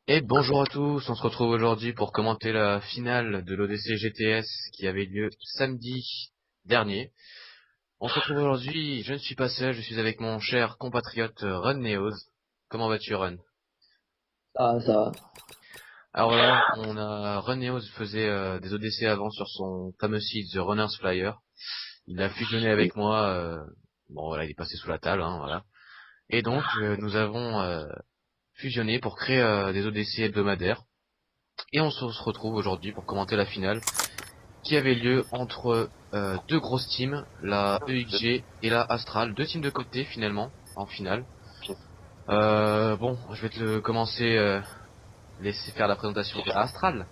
Et bonjour à tous, on se retrouve aujourd'hui pour commenter la finale de l'ODC GTS qui avait lieu samedi dernier. On se retrouve aujourd'hui, je ne suis pas seul, je suis avec mon cher compatriote Run Neos. Comment vas-tu Run? Ça va. Alors voilà, on a Run Neos faisait des ODC avant sur son fameux site The Runner's Flyer. Il a fusionné avec moi, bon voilà, il est passé sous la table, hein, voilà. Et donc nous avons fusionné pour créer des ODC hebdomadaires. Et on se retrouve aujourd'hui pour commenter la finale qui avait lieu entre deux grosses teams, la EXG et la Astral. Deux teams de côté finalement en finale. Bon, je vais te commencer, laisser faire la présentation de la Astral,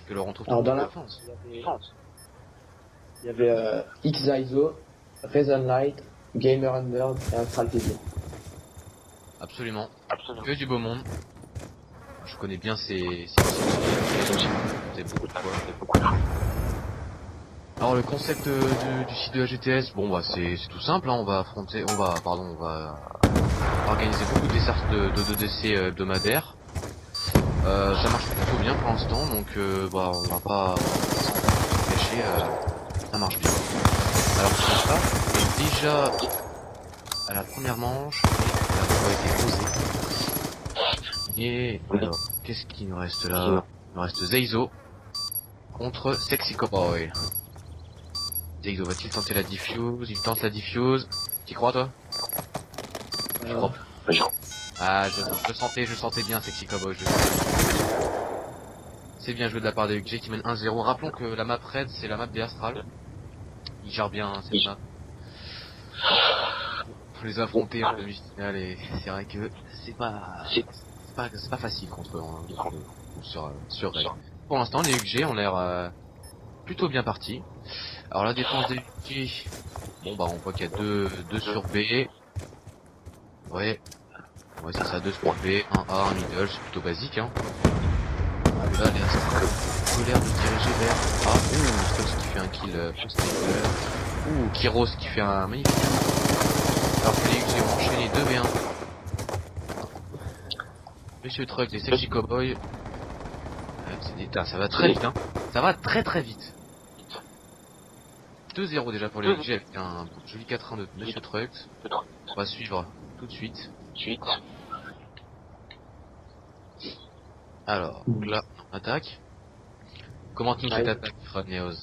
que l'on retrouve Alors toute dans la la défense. il y avait X-ISO, Reason Light, Gamer Under et Astral TV. Absolument. Que du beau monde. Je connais bien ces c'est beaucoup de fois. Alors le concept du site de la GTS, bon bah c'est tout simple, hein, on va organiser beaucoup de desserts de DC hebdomadaires. Ça marche plutôt bien pour l'instant, donc bah on va pas se cacher, ça marche bien. Alors ce qui se passe, c'est déjà à la première manche, la voie a été posée. Et alors, qu'est-ce qu'il nous reste là? Il nous reste Zeizo contre Sexy Cowboy. Zeizo va-t-il tenter la diffuse? Il tente la diffuse. T'y crois toi? J'y crois pas. Ah, je sentais bien Sexy Cowboy. C'est bien joué de la part des UG qui mène 1-0. Rappelons que la map Red, c'est la map des Astral. Ils gèrent bien cette map. Faut les affronter en demi-finale et c'est vrai que c'est pas facile contre eux sur Red. Pour l'instant, les UG ont l'air plutôt bien partis. Alors la défense des UG, bon bah on voit qu'il y a 2 sur B. Ouais, c'est ça, 2 sur B, 1 A, 1 middle, c'est plutôt basique hein. Là, les Astral ont l'air de diriger vers A. Strux qui fait un kill sniper. Kyros qui fait un magnifique. Alors que les UG ont enchaîné 2v1. Monsieur Truck et Sexy Cowboy. Ça va très vite hein. Ça va très vite. 2-0 déjà pour les UG avec un joli 4-1 de Monsieur Truck. On va suivre tout de suite. Alors, donc là, on attaque. Commente-nous cette attaque, Fred Neos.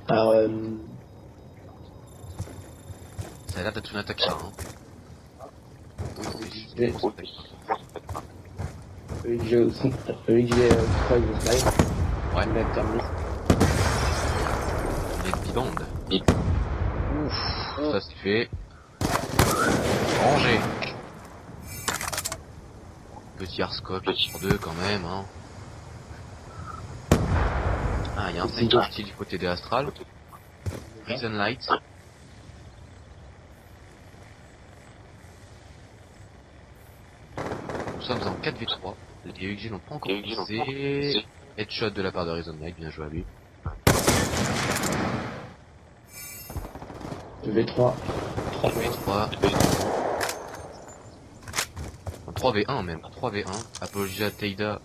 Alors Ça a l'air d'être une attaque là, hein. EXG aussi, EXG Strike the Slide. Ouais. Il a terminé. Il est bibande. Ouf, ça c'est fait. Rangé. Petit hardscope sur 2 quand même, hein. Ah, il y a un second style du côté des Astral. Reason Light. Nous sommes en 4v3. Les UG n'ont pas encore commencé. Headshot de la part de Reason Light, bien joué à lui. 2v3. 3v3. 3v1 même. 3v1. Apologia Teida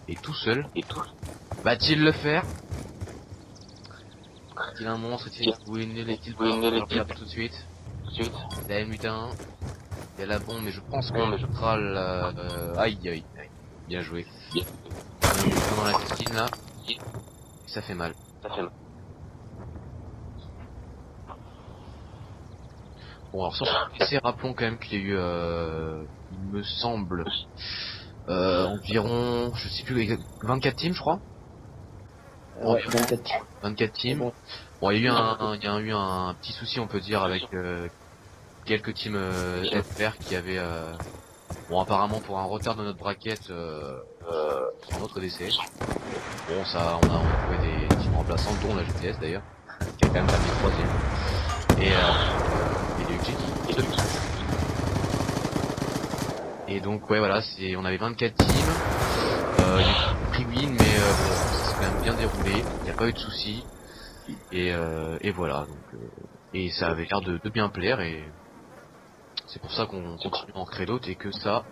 est tout seul. Va-t-il le faire? Est-il un monstre? Est-il pas? On va regarder tout de suite. La M81. Il y a la bombe, mais je pense qu'on fera la... Aïe. Bien joué. Dans la piscine là. Ça fait mal. Bon alors sans se rappelons quand même qu'il y a eu, il me semble, environ, je sais plus, 24 teams je crois. Ouais, 24. 24 teams. Bon, il y a eu un petit souci on peut dire avec quelques teams FR qui avaient, bon apparemment pour un retard de notre bracket sur notre DC. Bon ça, on a trouvé des teams remplaçants dont la GTS d'ailleurs, qui a quand même terminé 3ème. Et les UG qui se doutent. Et donc ouais voilà, on avait 24 teams. pris win, mais bon, ça s'est quand même bien déroulé. Il n'y a pas eu de soucis. Et voilà. Donc, et ça avait l'air de bien plaire. Et c'est pour ça qu'on continue à en créer d'autres et que ça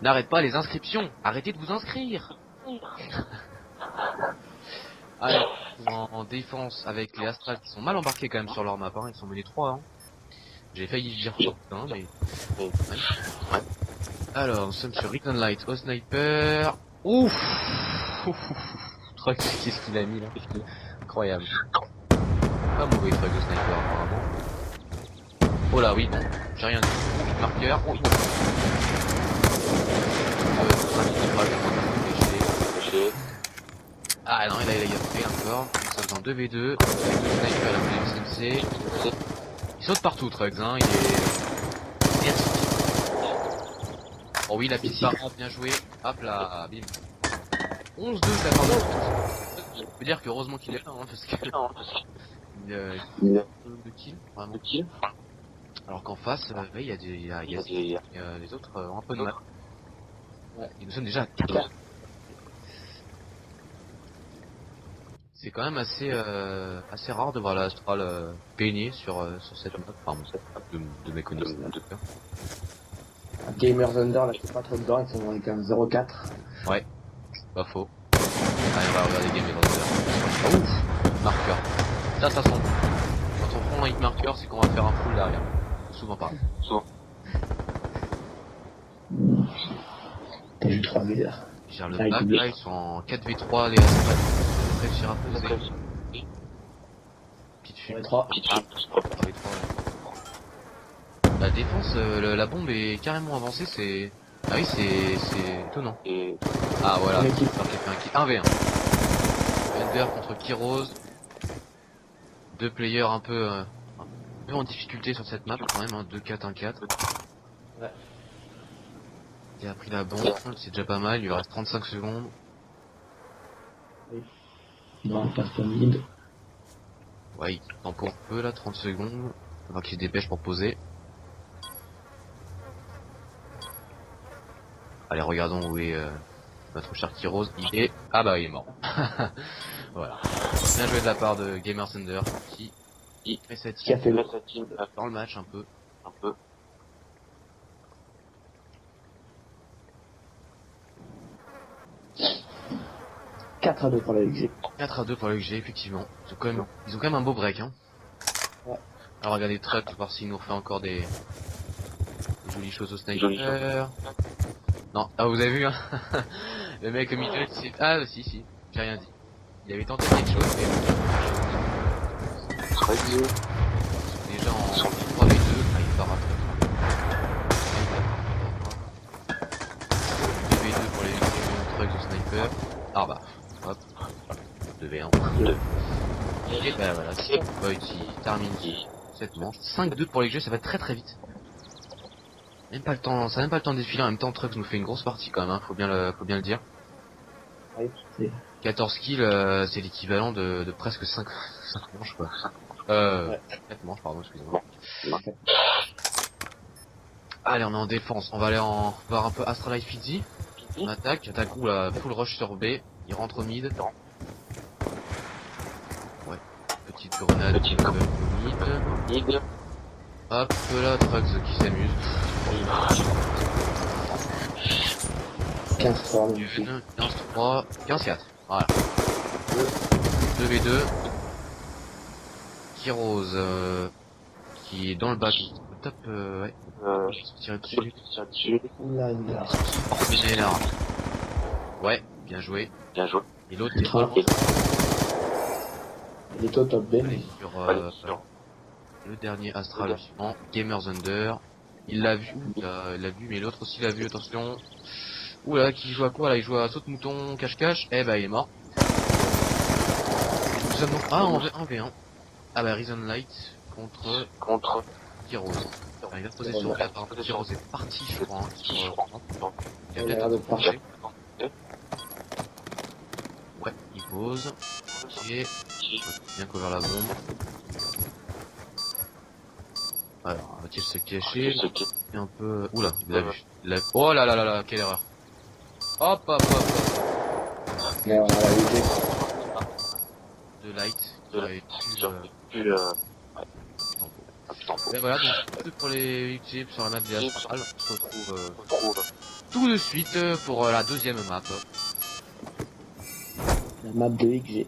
n'arrête pas les inscriptions. Arrêtez de vous inscrire. Allez, en défense avec les Astrales qui sont mal embarqués quand même sur leur map. Hein. Ils sont menés 3. Hein. J'ai failli dire ça, mais... Ouais. Alors, nous sommes sur Return Light au sniper. Ouf, Truck, qu'est-ce qu'il a mis là? Incroyable. Pas mauvais truc de sniper apparemment. Oh là oui, bon, j'ai rien dit. Marqueur. Oh, ah non, il a fait encore. Ça fait en 2v2. Avec le sniper à la PMCMC. Il saute partout, Trugs, hein. Il est... Merci. Oh oui, la piste par bien joué. Hop là, bim. 11-2 de la part de... Je peux dire qu'heureusement qu'il est là, hein, parce que... il a de kills, vraiment. Alors qu'en face, il y a des autres un peu de mal. Ouais. Et nous sommes déjà à 14. C'est quand même assez rare de voir la Astral peigner sur cette map, enfin de mes connaissances. Gamers Under, là, c'est pas trop dedans, ils sont avec un 0-4. Ouais, pas faux. Allez, on va regarder Gamers Under. Oh, ouf, marqueur. Ça sent. Quand on prend un hit marqueur, c'est qu'on va faire un full derrière. Souvent pas. Souvent. T'as eu 3 meilleurs. J'ai le back là, ils sont en 4v3 les Astrales. Réussir à poser. Petite fuite. 3. 3v3. La défense, la bombe est carrément avancée, c'est... Ah oui, c'est étonnant. Ah voilà, alors qu'il fait un kill. 1v1. Ender contre Kiros. Deux players un peu en difficulté sur cette map quand même, hein. 2-4, 1-4. Ouais. Il a pris la bombe, c'est déjà pas mal, il lui reste 35 secondes. Oui. Non, pas son mid. Ouais, il tempo un peu là, 30 secondes. On va qu'il se dépêche pour poser. Allez, regardons où est notre cher Kiros. Il est... Ah bah il est mort. Voilà. Bien joué de la part de Gamer Thunder qui fait cette Qui a fait le dans le match un peu. 4-2 pour la LG. 4-2 pour le LG, effectivement. Ils ont quand même un beau break, hein. Ouais. Alors regardez Truck, voir s'il nous refait encore des jolies choses au sniper. Non, ah vous avez vu, hein. Le mec au milieu, c'est... Ah si, j'ai rien dit. Il avait tenté quelque chose, mais... Déjà en 3v2, ah il part après. 2v2 pour les Trucks au sniper. Ah bah, hop. 2v1. Et bah voilà, c'est Boy qui termine cette manche. 5-2 pour les jeux, ça va très très vite. Même pas le temps, ça n'a même pas le temps de défiler. En même temps, Trucks nous fait une grosse partie quand même, hein, faut bien le dire. Oui, 14 kills, c'est l'équivalent de presque 5 manches quoi. 4 manches, pardon, excusez-moi. Allez, on est en défense, on va aller voir un peu Astralife Fizzy. On attaque, oula, full rush sur B, il rentre au mid. Ouais, petite grenade au mid. Hop là, Trucks qui s'amuse. 15-3, 15-3, 15-4, voilà. 2v2. Kiros qui est dans le bac, top, ouais. Tirer dessus. Là. Ouais, bien joué. Et l'autre il est au top B. sur le dernier Astral suivant, Gamers Under. Il l'a vu, mais l'autre aussi l'a vu, attention. Oula, qui joue à quoi là? Il joue à saut de mouton, cache-cache. Eh bah il est mort. Nous sommes donc en 1v1. Ah bah Reason Light contre Kiros. Il va se poser sur la part de Kiros est parti je crois. Il a peut-être un peu penché. Ouais, il pose. Ok. Bien couvert la bombe. Alors, va-t-il se cacher? Un peu... Oula, il l'a vu. Oh là là là là, quelle erreur. Hop hop hop hop. Mais on a la UG. de Light qui aurait pu Tempo. et voilà, donc c'est tout pour les XG sur la map des Astral. On se retrouve tout de suite pour la deuxième map. La map de XG.